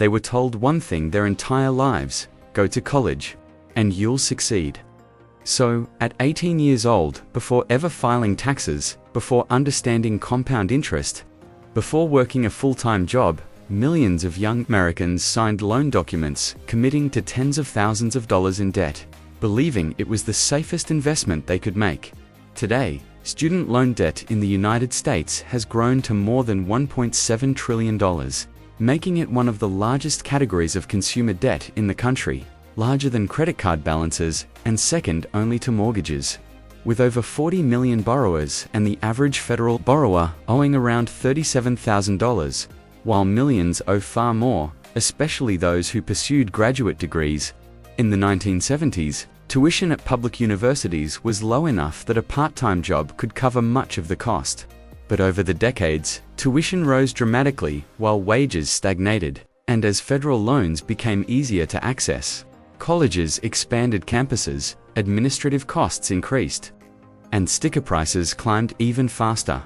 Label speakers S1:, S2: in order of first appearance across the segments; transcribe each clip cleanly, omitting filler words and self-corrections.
S1: They were told one thing their entire lives: go to college, and you'll succeed. So, at 18 years old, before ever filing taxes, before understanding compound interest, before working a full-time job, millions of young Americans signed loan documents committing to tens of thousands of dollars in debt, believing it was the safest investment they could make. Today, student loan debt in the United States has grown to more than $1.7 trillion, making it one of the largest categories of consumer debt in the country, larger than credit card balances and second only to mortgages. With over 40 million borrowers and the average federal borrower owing around $37,000, while millions owe far more, especially those who pursued graduate degrees. In the 1970s, tuition at public universities was low enough that a part-time job could cover much of the cost. But over the decades, tuition rose dramatically while wages stagnated, and as federal loans became easier to access, colleges expanded campuses, administrative costs increased, and sticker prices climbed even faster,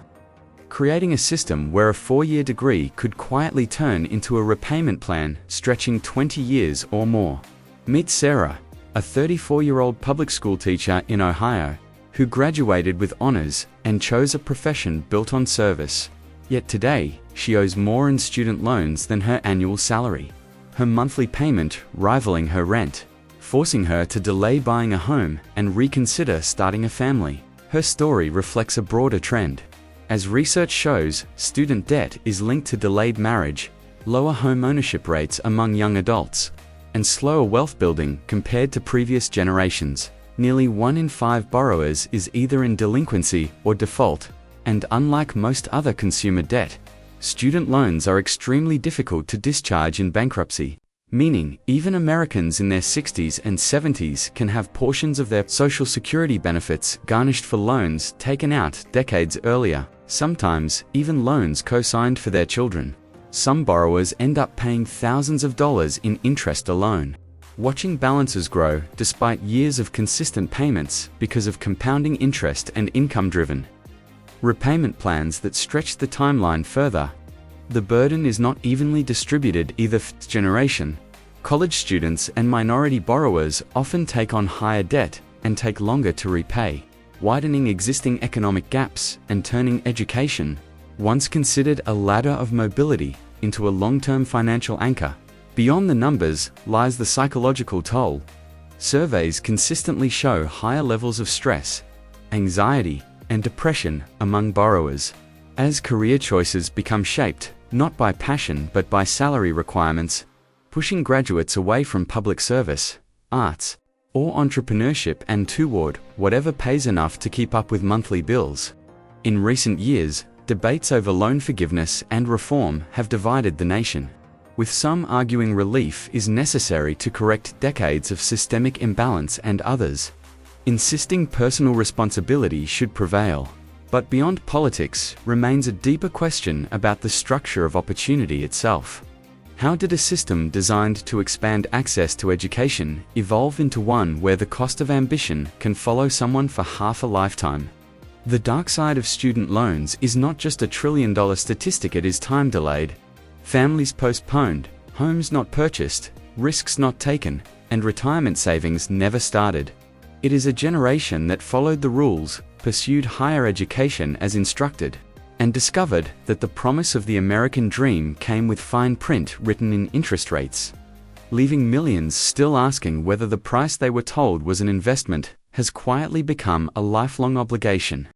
S1: creating a system where a 4-year degree could quietly turn into a repayment plan stretching 20 years or more. Meet Sarah, a 34-year-old public school teacher in Ohio, who graduated with honors and chose a profession built on service. Yet today, she owes more in student loans than her annual salary, her monthly payment rivaling her rent, forcing her to delay buying a home and reconsider starting a family. Her story reflects a broader trend. As research shows, student debt is linked to delayed marriage, lower home ownership rates among young adults, and slower wealth building compared to previous generations. Nearly 1 in 5 borrowers is either in delinquency or default, and unlike most other consumer debt, student loans are extremely difficult to discharge in bankruptcy, meaning even Americans in their 60s and 70s can have portions of their Social Security benefits garnished for loans taken out decades earlier, sometimes even loans co-signed for their children. Some borrowers end up paying thousands of dollars in interest alone, watching balances grow despite years of consistent payments because of compounding interest and income-driven repayment plans that stretch the timeline further. The burden is not evenly distributed either. Fifth generation, college students and minority borrowers often take on higher debt and take longer to repay, widening existing economic gaps and turning education, once considered a ladder of mobility, into a long-term financial anchor. Beyond the numbers lies the psychological toll. Surveys consistently show higher levels of stress, anxiety, and depression among borrowers. As career choices become shaped, not by passion but by salary requirements, pushing graduates away from public service, arts, or entrepreneurship and toward whatever pays enough to keep up with monthly bills. In recent years, debates over loan forgiveness and reform have divided the nation, with some arguing relief is necessary to correct decades of systemic imbalance and others insisting personal responsibility should prevail. But beyond politics remains a deeper question about the structure of opportunity itself. How did a system designed to expand access to education evolve into one where the cost of ambition can follow someone for half a lifetime? The dark side of student loans is not just a trillion-dollar statistic, it is time delayed, families postponed, homes not purchased, risks not taken, and retirement savings never started. It is a generation that followed the rules, pursued higher education as instructed, and discovered that the promise of the American dream came with fine print written in interest rates, leaving millions still asking whether the price they were told was an investment has quietly become a lifelong obligation.